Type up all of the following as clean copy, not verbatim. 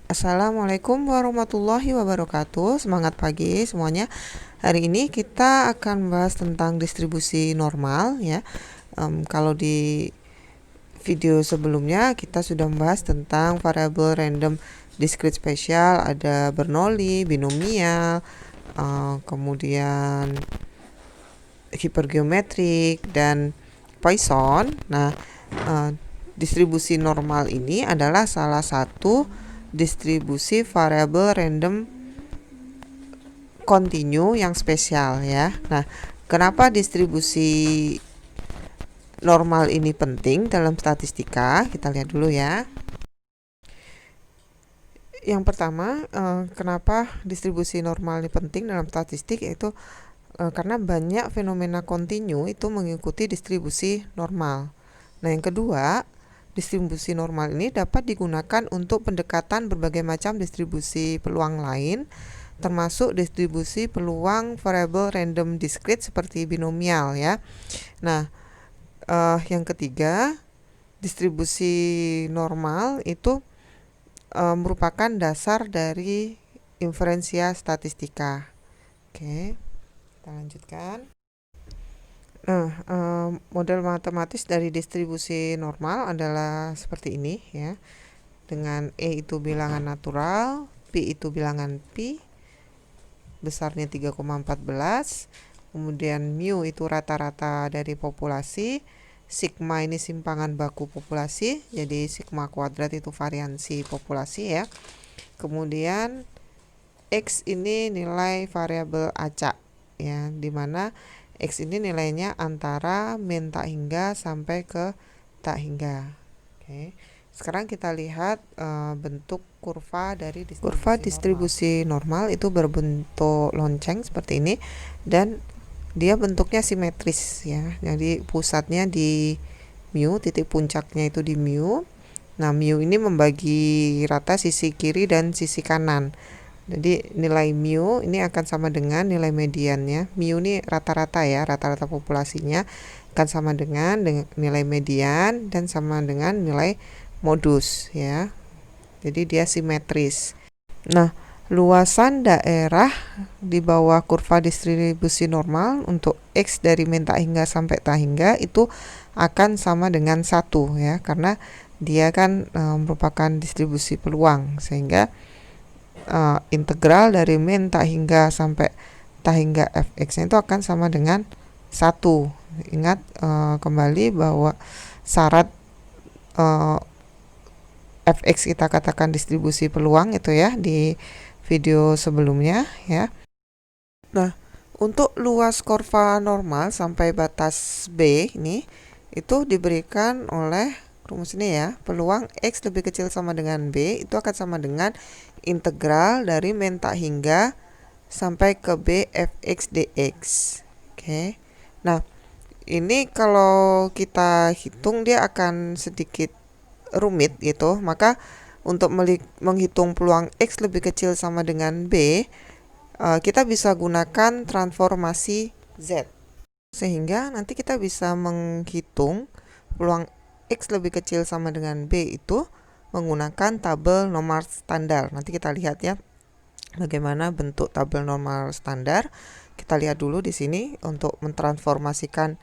Assalamualaikum warahmatullahi wabarakatuh. Semangat pagi semuanya. Hari ini kita akan bahas tentang distribusi normal ya. Kalau di video sebelumnya kita sudah membahas tentang variabel random discrete spesial, ada Bernoulli, binomial, kemudian hipergeometrik dan Poisson. Nah, distribusi normal ini adalah salah satu distribusi variabel random kontinu yang spesial ya. Nah, kenapa distribusi normal ini penting dalam statistika? Kita lihat dulu ya. Yang pertama, kenapa distribusi normal ini penting dalam statistik, yaitu karena banyak fenomena kontinu itu mengikuti distribusi normal. Nah, yang kedua, distribusi normal ini dapat digunakan untuk pendekatan berbagai macam distribusi peluang lain, termasuk distribusi peluang variabel random discrete seperti binomial ya. Nah, yang ketiga, distribusi normal itu merupakan dasar dari inferensia statistika. Oke, kita lanjutkan. Nah, model matematis dari distribusi normal adalah seperti ini ya. Dengan E itu bilangan natural, P itu bilangan pi, besarnya 3,14. Kemudian mu itu rata-rata dari populasi, sigma ini simpangan baku populasi, jadi sigma kuadrat itu variansi populasi ya. Kemudian X ini nilai variabel acak ya, dimana X ini nilainya antara min tak hingga sampai ke tak hingga. Oke. Sekarang kita lihat bentuk kurva dari distribusi normal itu berbentuk lonceng seperti ini, dan dia bentuknya simetris ya. Jadi pusatnya di mu, titik puncaknya itu di mu. Nah, mu ini membagi rata sisi kiri dan sisi kanan. Jadi nilai mu ini akan sama dengan nilai mediannya. Mu ini rata-rata ya, rata-rata populasinya akan sama dengan nilai median dan sama dengan nilai modus ya. Jadi dia simetris. Nah, luasan daerah di bawah kurva distribusi normal untuk X dari min tak hingga sampai tak hingga itu akan sama dengan 1 ya, karena dia kan merupakan distribusi peluang, sehingga integral dari min tak hingga sampai tak hingga fx itu akan sama dengan 1. Ingat kembali bahwa syarat fx kita katakan distribusi peluang itu ya di video sebelumnya ya. Nah, untuk luas kurva normal sampai batas B ini itu diberikan oleh rumus ini ya. Peluang X lebih kecil sama dengan B itu akan sama dengan integral dari min tak hingga sampai ke B fx dx. Oke. Nah, ini kalau kita hitung dia akan sedikit rumit gitu. Maka untuk menghitung peluang X lebih kecil sama dengan B, kita bisa gunakan transformasi Z. Sehingga nanti kita bisa menghitung peluang X lebih kecil sama dengan B itu menggunakan tabel normal standar. Nanti kita lihat ya bagaimana bentuk tabel normal standar. Kita lihat dulu di sini untuk mentransformasikan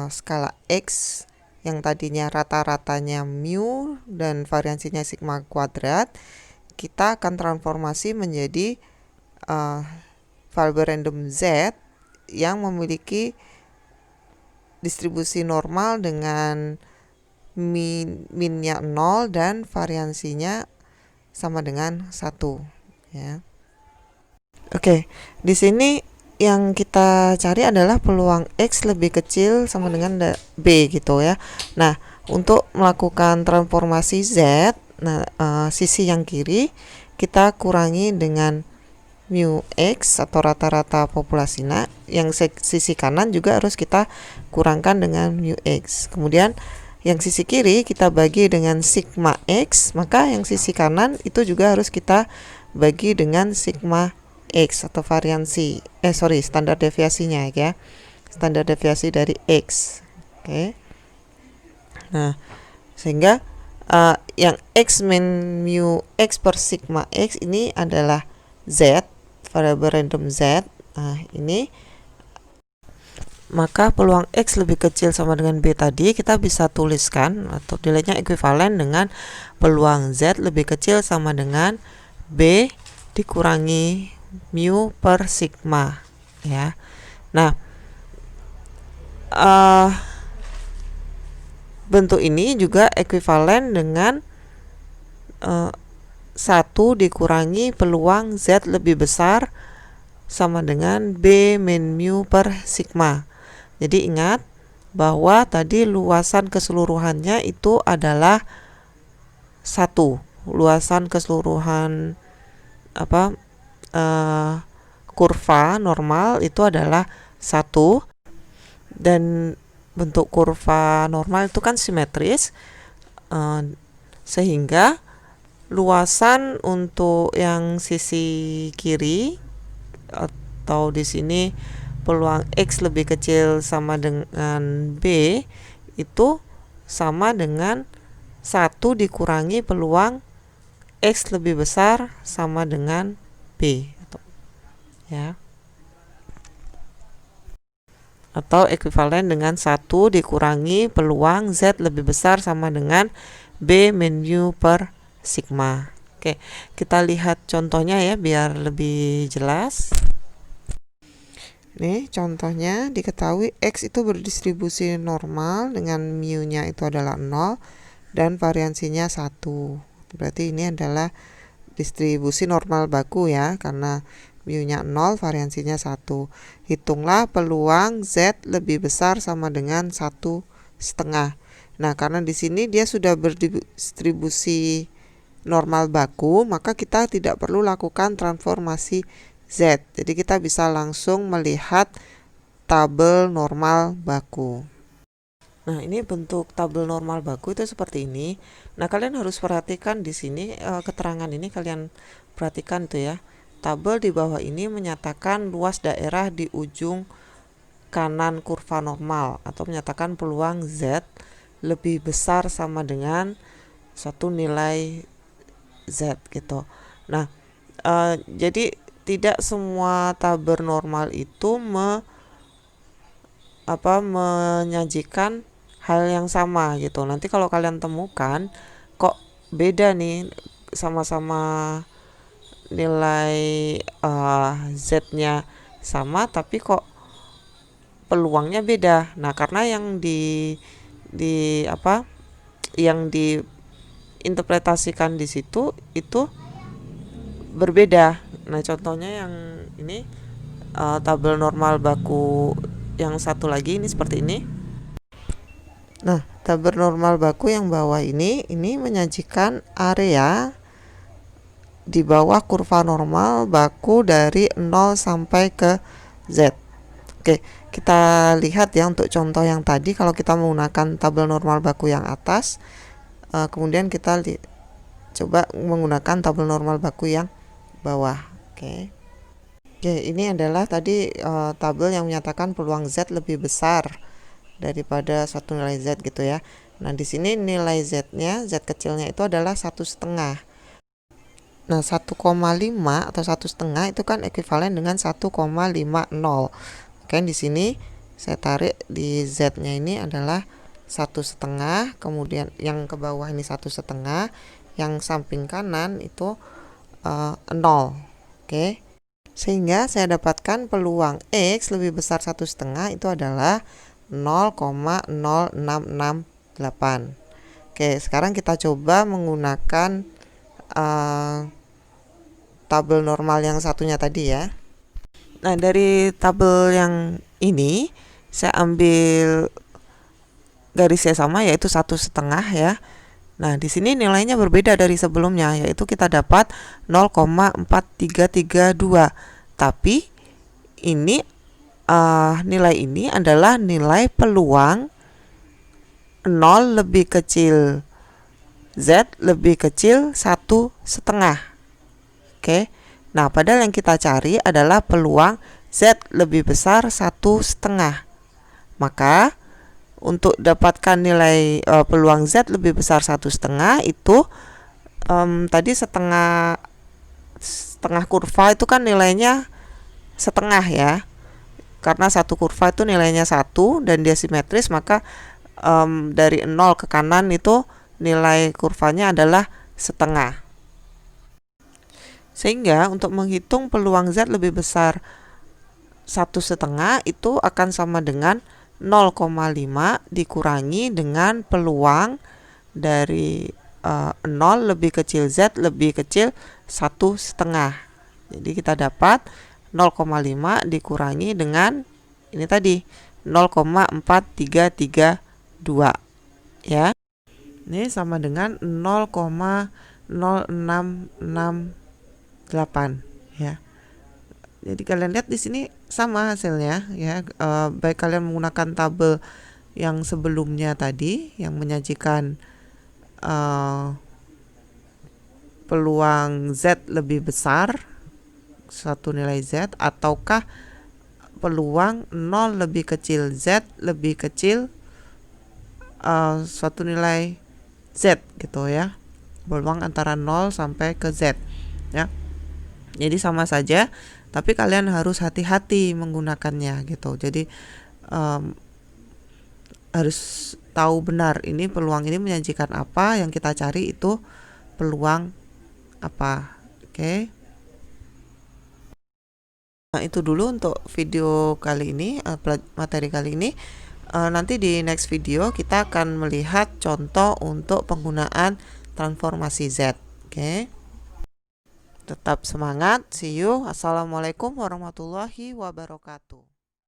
skala X yang tadinya rata-ratanya mu dan variansinya sigma kuadrat, kita akan transformasi menjadi variabel random Z yang memiliki distribusi normal dengan minnya 0 dan variansinya sama dengan 1 ya. Oke, di sini yang kita cari adalah peluang X lebih kecil sama dengan B gitu ya. Nah, untuk melakukan transformasi Z, nah sisi yang kiri kita kurangi dengan mu X atau rata-rata populasi. Nah, yang sisi kanan juga harus kita kurangkan dengan mu X. Kemudian yang sisi kiri kita bagi dengan sigma X, maka yang sisi kanan itu juga harus kita bagi dengan sigma X atau variansi standar deviasinya ya. Standar deviasi dari X. Oke. Nah, sehingga yang X min mu X per sigma X ini adalah Z, variabel random Z. Nah ini, maka peluang X lebih kecil sama dengan B tadi kita bisa tuliskan atau nilainya ekuivalen dengan peluang Z lebih kecil sama dengan B dikurangi mu per sigma ya. Nah bentuk ini juga ekuivalen dengan 1 dikurangi peluang Z lebih besar sama dengan B min mu per sigma. Jadi ingat bahwa tadi luasan keseluruhannya itu adalah 1. Luasan keseluruhan kurva normal itu adalah 1, dan bentuk kurva normal itu kan simetris, sehingga luasan untuk yang sisi kiri atau di sini peluang X lebih kecil sama dengan B itu sama dengan 1 dikurangi peluang X lebih besar sama dengan B ya, atau ekuivalen dengan 1 dikurangi peluang Z lebih besar sama dengan B min mu per sigma. Oke, kita lihat contohnya ya biar lebih jelas. Nih contohnya, diketahui X itu berdistribusi normal dengan mu nya itu adalah 0 dan variansinya 1. Berarti ini adalah distribusi normal baku ya, karena mu nya 0, variansinya 1. Hitunglah peluang Z lebih besar sama dengan 1,5. Nah, karena di sini dia sudah berdistribusi normal baku, maka kita tidak perlu lakukan transformasi Z. Jadi kita bisa langsung melihat tabel normal baku. Nah, ini bentuk tabel normal baku itu seperti ini. Nah, kalian harus perhatikan di sini keterangan ini kalian perhatikan tuh ya. Tabel di bawah ini menyatakan luas daerah di ujung kanan kurva normal atau menyatakan peluang Z lebih besar sama dengan suatu nilai Z gitu. Nah, jadi tidak semua tabel normal itu menyajikan hal yang sama gitu. Nanti kalau kalian temukan kok beda nih, sama-sama nilai Z-nya sama tapi kok peluangnya beda. Nah, karena yang yang diinterpretasikan di situ itu berbeda. Nah, contohnya yang ini tabel normal baku yang satu lagi ini seperti ini. Nah, tabel normal baku yang bawah ini menyajikan area di bawah kurva normal baku dari 0 sampai ke Z. Oke, kita lihat ya untuk contoh yang tadi, kalau kita menggunakan tabel normal baku yang atas, kemudian kita coba menggunakan tabel normal baku yang bawah. Oke, ini adalah tadi tabel yang menyatakan peluang Z lebih besar daripada suatu nilai Z gitu ya. Nah, di sini nilai Z-nya, Z kecilnya itu adalah 1,5. Nah, 1,5 atau 1,5 itu kan ekuivalen dengan 1,50. Oke, di sini saya tarik di Z-nya ini adalah 1,5, kemudian yang ke bawah ini 1,5, yang samping kanan itu 0. Oke, sehingga saya dapatkan peluang X lebih besar 1,5 itu adalah 0,0668. Oke, sekarang kita coba menggunakan tabel normal yang satunya tadi ya. Nah, dari tabel yang ini saya ambil garisnya sama, yaitu 1,5 ya. Nah, di sini nilainya berbeda dari sebelumnya, yaitu kita dapat 0,4332. Tapi ini nilai ini adalah nilai peluang 0 lebih kecil Z lebih kecil 1,5. Oke. Nah, padahal yang kita cari adalah peluang Z lebih besar 1,5. Maka untuk dapatkan nilai peluang Z lebih besar 1,5 itu tadi setengah kurva itu kan nilainya setengah ya, karena satu kurva itu nilainya 1 dan dia simetris, maka dari 0 ke kanan itu nilai kurvanya adalah setengah. Sehingga untuk menghitung peluang Z lebih besar 1,5 itu akan sama dengan 0,5 dikurangi dengan peluang dari 0 lebih kecil Z lebih kecil 1,5. Jadi kita dapat 0,5 dikurangi dengan ini tadi 0,4332 ya. Ini sama dengan 0,0668 ya. Jadi kalian lihat di sini sama hasilnya ya, baik kalian menggunakan tabel yang sebelumnya tadi yang menyajikan peluang Z lebih besar satu nilai Z, ataukah peluang 0 lebih kecil Z lebih kecil suatu nilai Z gitu ya, peluang antara 0 sampai ke Z ya. Jadi sama saja, tapi kalian harus hati-hati menggunakannya gitu. Jadi harus tahu benar ini peluang ini menyajikan apa, yang kita cari itu peluang apa. Oke. Nah, itu dulu untuk video kali ini, materi kali ini. Nanti di next video kita akan melihat contoh untuk penggunaan transformasi Z. Oke. Tetap semangat, see you. Assalamualaikum warahmatullahi wabarakatuh.